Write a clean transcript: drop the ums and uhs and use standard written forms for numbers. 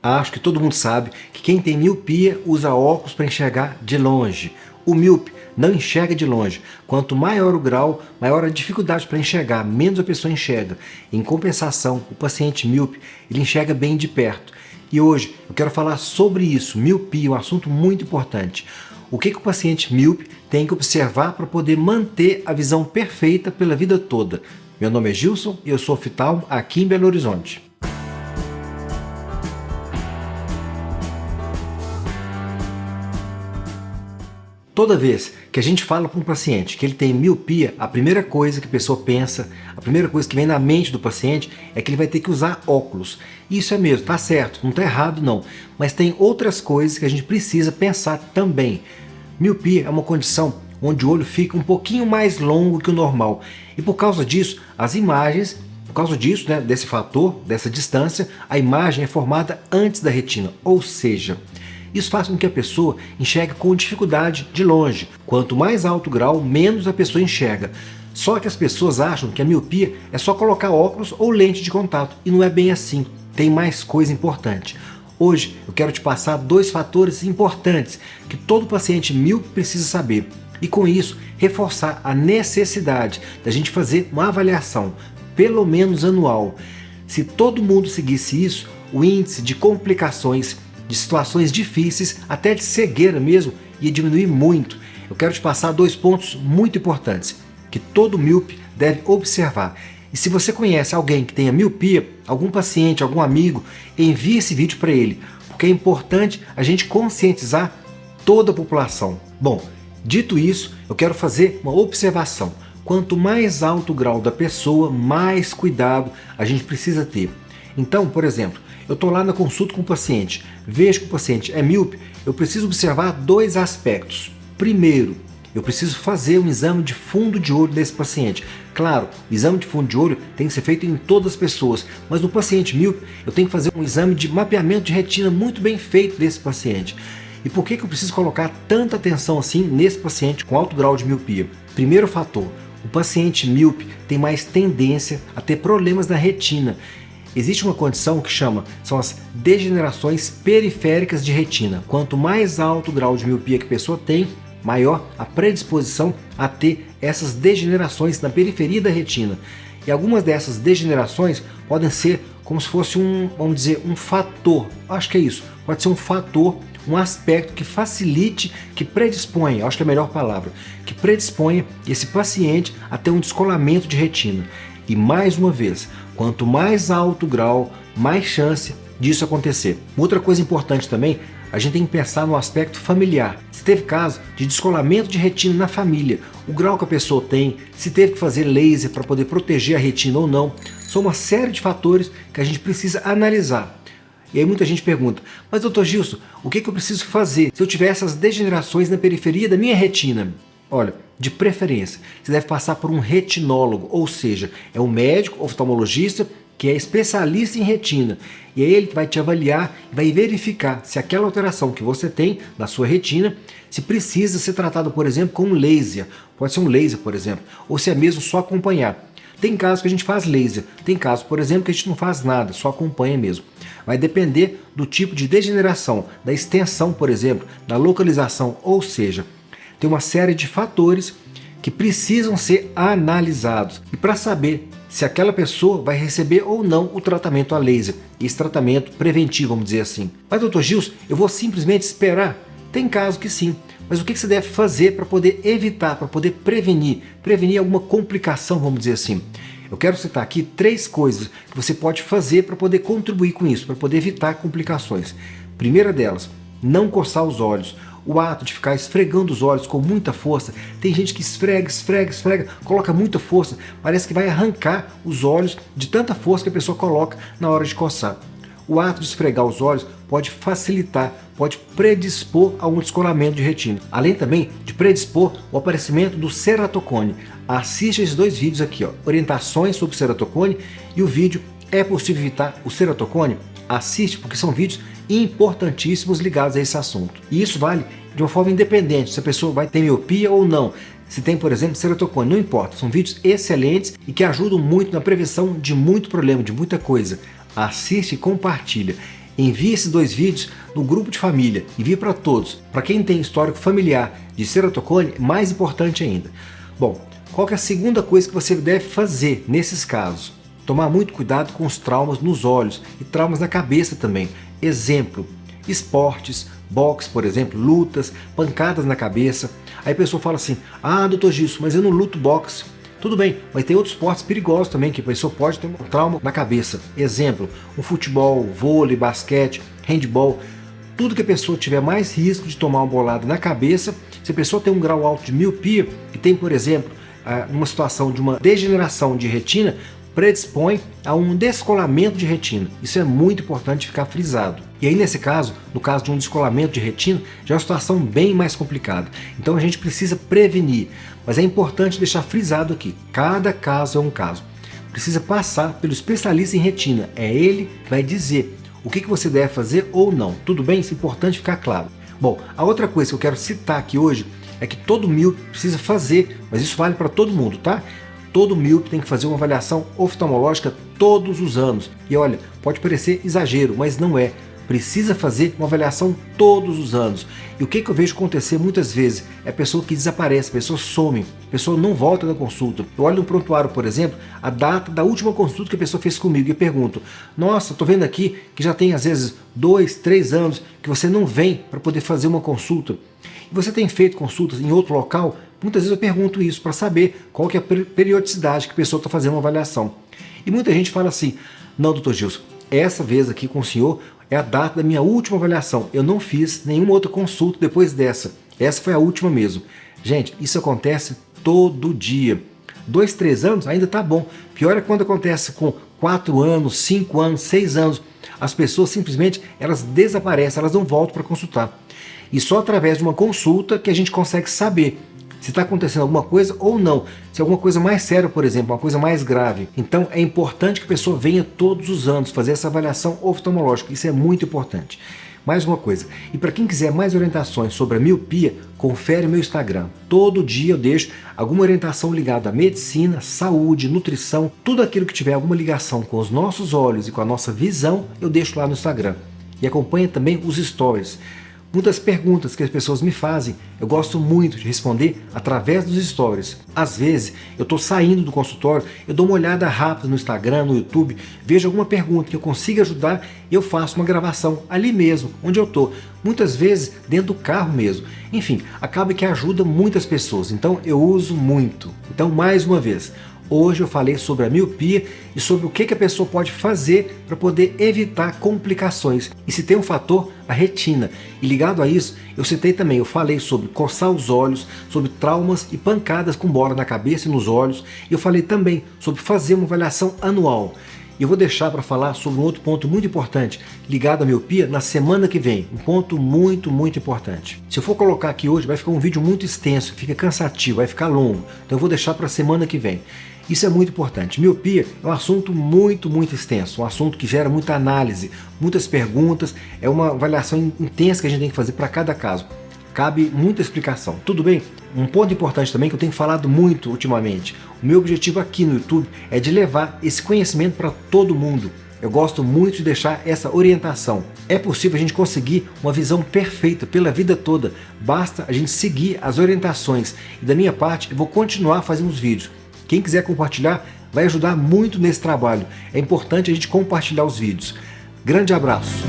Acho que todo mundo sabe que quem tem miopia usa óculos para enxergar de longe. O míope não enxerga de longe. Quanto maior o grau, maior a dificuldade para enxergar, menos a pessoa enxerga. Em compensação, o paciente míope, ele enxerga bem de perto. E hoje eu quero falar sobre isso, miopia, um assunto muito importante. O que o paciente míope tem que observar para poder manter a visão perfeita pela vida toda? Meu nome é Gilson e eu sou oftalmo aqui em Belo Horizonte. Toda vez que a gente fala para um paciente que ele tem miopia, a primeira coisa que a pessoa pensa, a primeira coisa que vem na mente do paciente é que ele vai ter que usar óculos. Isso é mesmo, tá certo, não tá errado não. Mas tem outras coisas que a gente precisa pensar também. Miopia é uma condição onde o olho fica um pouquinho mais longo que o normal. E por causa disso, as imagens, por causa disso, desse fator, dessa distância, a imagem é formada antes da retina, ou seja, isso faz com que a pessoa enxergue com dificuldade de longe. Quanto mais alto o grau, menos a pessoa enxerga. Só que as pessoas acham que a miopia é só colocar óculos ou lente de contato. E não é bem assim. Tem mais coisa importante. Hoje eu quero te passar dois fatores importantes que todo paciente míope precisa saber. E com isso, reforçar a necessidade da gente fazer uma avaliação, pelo menos anual. Se todo mundo seguisse isso, o índice de complicações, de situações difíceis, até de cegueira mesmo, ia diminuir muito. Eu quero te passar dois pontos muito importantes, que todo míope deve observar. E se você conhece alguém que tenha miopia, algum paciente, algum amigo, envie esse vídeo para ele, porque é importante a gente conscientizar toda a população. Bom, dito isso, eu quero fazer uma observação. Quanto mais alto o grau da pessoa, mais cuidado a gente precisa ter. Então, por exemplo, eu estou lá na consulta com o paciente, vejo que o paciente é míope, eu preciso observar dois aspectos. Primeiro, eu preciso fazer um exame de fundo de olho desse paciente. Claro, o exame de fundo de olho tem que ser feito em todas as pessoas, mas no paciente míope eu tenho que fazer um exame de mapeamento de retina muito bem feito desse paciente. E por que eu preciso colocar tanta atenção assim nesse paciente com alto grau de miopia? Primeiro fator, o paciente míope tem mais tendência a ter problemas na retina. Existe uma condição que são as degenerações periféricas de retina. Quanto mais alto o grau de miopia que a pessoa tem, maior a predisposição a ter essas degenerações na periferia da retina. E algumas dessas degenerações podem ser como se fosse vamos dizer, um fator. Acho que é isso. Pode ser um fator, um aspecto que facilite, que predispõe, acho que é a melhor palavra, que predispõe esse paciente a ter um descolamento de retina. E mais uma vez, quanto mais alto o grau, mais chance disso acontecer. Outra coisa importante também, a gente tem que pensar no aspecto familiar. Se teve caso de descolamento de retina na família, o grau que a pessoa tem, se teve que fazer laser para poder proteger a retina ou não, são uma série de fatores que a gente precisa analisar. E aí muita gente pergunta, mas doutor Gilson, o que eu preciso fazer se eu tiver essas degenerações na periferia da minha retina? Olha, de preferência, você deve passar por um retinólogo, ou seja, é um médico oftalmologista que é especialista em retina. E é ele que vai te avaliar e vai verificar se aquela alteração que você tem na sua retina, se precisa ser tratado, por exemplo, com um laser. Pode ser um laser, por exemplo, ou se é mesmo só acompanhar. Tem casos que a gente faz laser, tem casos, por exemplo, que a gente não faz nada, só acompanha mesmo. Vai depender do tipo de degeneração, da extensão, por exemplo, da localização, ou seja, tem uma série de fatores que precisam ser analisados. E para saber se aquela pessoa vai receber ou não o tratamento a laser, esse tratamento preventivo, vamos dizer assim. Mas doutor Gilson, eu vou simplesmente esperar? Tem casos que sim. Mas o que você deve fazer para poder evitar, para poder prevenir alguma complicação, vamos dizer assim? Eu quero citar aqui três coisas que você pode fazer para poder contribuir com isso, para poder evitar complicações. Primeira delas, não coçar os olhos. O ato de ficar esfregando os olhos com muita força, tem gente que esfrega, coloca muita força, parece que vai arrancar os olhos de tanta força que a pessoa coloca na hora de coçar. O ato de esfregar os olhos pode facilitar, pode predispor a um descolamento de retina. Além também de predispor o aparecimento do ceratocone. Assiste esses dois vídeos aqui, orientações sobre ceratocone e o vídeo É Possível Evitar o Ceratocone? Assiste porque são vídeos importantíssimos ligados a esse assunto. E isso vale de uma forma independente, se a pessoa vai ter miopia ou não. Se tem, por exemplo, ceratocone, não importa. São vídeos excelentes e que ajudam muito na prevenção de muito problema, de muita coisa. Assiste e compartilha. Envie esses 2 vídeos no grupo de família, envie para todos. Para quem tem histórico familiar de ceratocone, mais importante ainda. Bom, qual que é a segunda coisa que você deve fazer nesses casos? Tomar muito cuidado com os traumas nos olhos e traumas na cabeça também. Exemplo, esportes, boxe, por exemplo, lutas, pancadas na cabeça. Aí a pessoa fala assim, ah, doutor Gilson, mas eu não luto boxe. Tudo bem, mas tem outros esportes perigosos também que a pessoa pode ter um trauma na cabeça. Exemplo, um futebol, vôlei, basquete, handball. Tudo que a pessoa tiver mais risco de tomar uma bolada na cabeça, se a pessoa tem um grau alto de miopia e tem, por exemplo, uma situação de uma degeneração de retina, predispõe a um descolamento de retina. Isso é muito importante ficar frisado. E aí nesse caso, no caso de um descolamento de retina, já é uma situação bem mais complicada. Então a gente precisa prevenir, mas é importante deixar frisado aqui, cada caso é um caso. Precisa passar pelo especialista em retina, é ele que vai dizer o que você deve fazer ou não. Tudo bem? Isso é importante ficar claro. Bom, a outra coisa que eu quero citar aqui hoje é que todo míope precisa fazer, mas isso vale para todo mundo, tá? Todo míope tem que fazer uma avaliação oftalmológica todos os anos. E olha, pode parecer exagero, mas não é. Precisa fazer uma avaliação todos os anos. E o que eu vejo acontecer muitas vezes é a pessoa que desaparece, a pessoa some, a pessoa não volta da consulta. Eu olho no prontuário, por exemplo, a data da última consulta que a pessoa fez comigo e pergunto, nossa, estou vendo aqui que já tem às vezes 2, 3 anos que você não vem para poder fazer uma consulta. E você tem feito consultas em outro local? Muitas vezes eu pergunto isso para saber qual que é a periodicidade que a pessoa está fazendo uma avaliação. E muita gente fala assim, não, doutor Gilson, essa vez aqui com o senhor é a data da minha última avaliação. Eu não fiz nenhuma outra consulta depois dessa. Essa foi a última mesmo. Gente, isso acontece todo dia. 2, 3 anos ainda tá bom. Pior é quando acontece com 4 anos, 5 anos, 6 anos. As pessoas simplesmente elas desaparecem, elas não voltam para consultar. E só através de uma consulta que a gente consegue saber se está acontecendo alguma coisa ou não. Se é alguma coisa mais séria, por exemplo, uma coisa mais grave. Então é importante que a pessoa venha todos os anos fazer essa avaliação oftalmológica. Isso é muito importante. Mais uma coisa, e para quem quiser mais orientações sobre a miopia, confere meu Instagram. Todo dia eu deixo alguma orientação ligada à medicina, saúde, nutrição, tudo aquilo que tiver alguma ligação com os nossos olhos e com a nossa visão, eu deixo lá no Instagram. E acompanha também os stories. Muitas perguntas que as pessoas me fazem, eu gosto muito de responder através dos stories. Às vezes, eu estou saindo do consultório, eu dou uma olhada rápida no Instagram, no YouTube, vejo alguma pergunta que eu consiga ajudar e eu faço uma gravação ali mesmo, onde eu estou. Muitas vezes, dentro do carro mesmo. Enfim, acaba que ajuda muitas pessoas, então eu uso muito. Então, mais uma vez, hoje eu falei sobre a miopia e sobre o que a pessoa pode fazer para poder evitar complicações. E se tem um fator, a retina. E ligado a isso, eu citei também, eu falei sobre coçar os olhos, sobre traumas e pancadas com bola na cabeça e nos olhos. E eu falei também sobre fazer uma avaliação anual. E eu vou deixar para falar sobre um outro ponto muito importante, ligado à miopia, na semana que vem. Um ponto muito, muito importante. Se eu for colocar aqui hoje, vai ficar um vídeo muito extenso, fica cansativo, vai ficar longo. Então eu vou deixar para a semana que vem. Isso é muito importante. Miopia é um assunto muito, muito extenso, um assunto que gera muita análise, muitas perguntas, é uma avaliação intensa que a gente tem que fazer para cada caso. Cabe muita explicação, tudo bem? Um ponto importante também que eu tenho falado muito ultimamente, o meu objetivo aqui no YouTube é de levar esse conhecimento para todo mundo. Eu gosto muito de deixar essa orientação. É possível a gente conseguir uma visão perfeita pela vida toda, basta a gente seguir as orientações. E da minha parte, eu vou continuar fazendo os vídeos. Quem quiser compartilhar, vai ajudar muito nesse trabalho. É importante a gente compartilhar os vídeos. Grande abraço!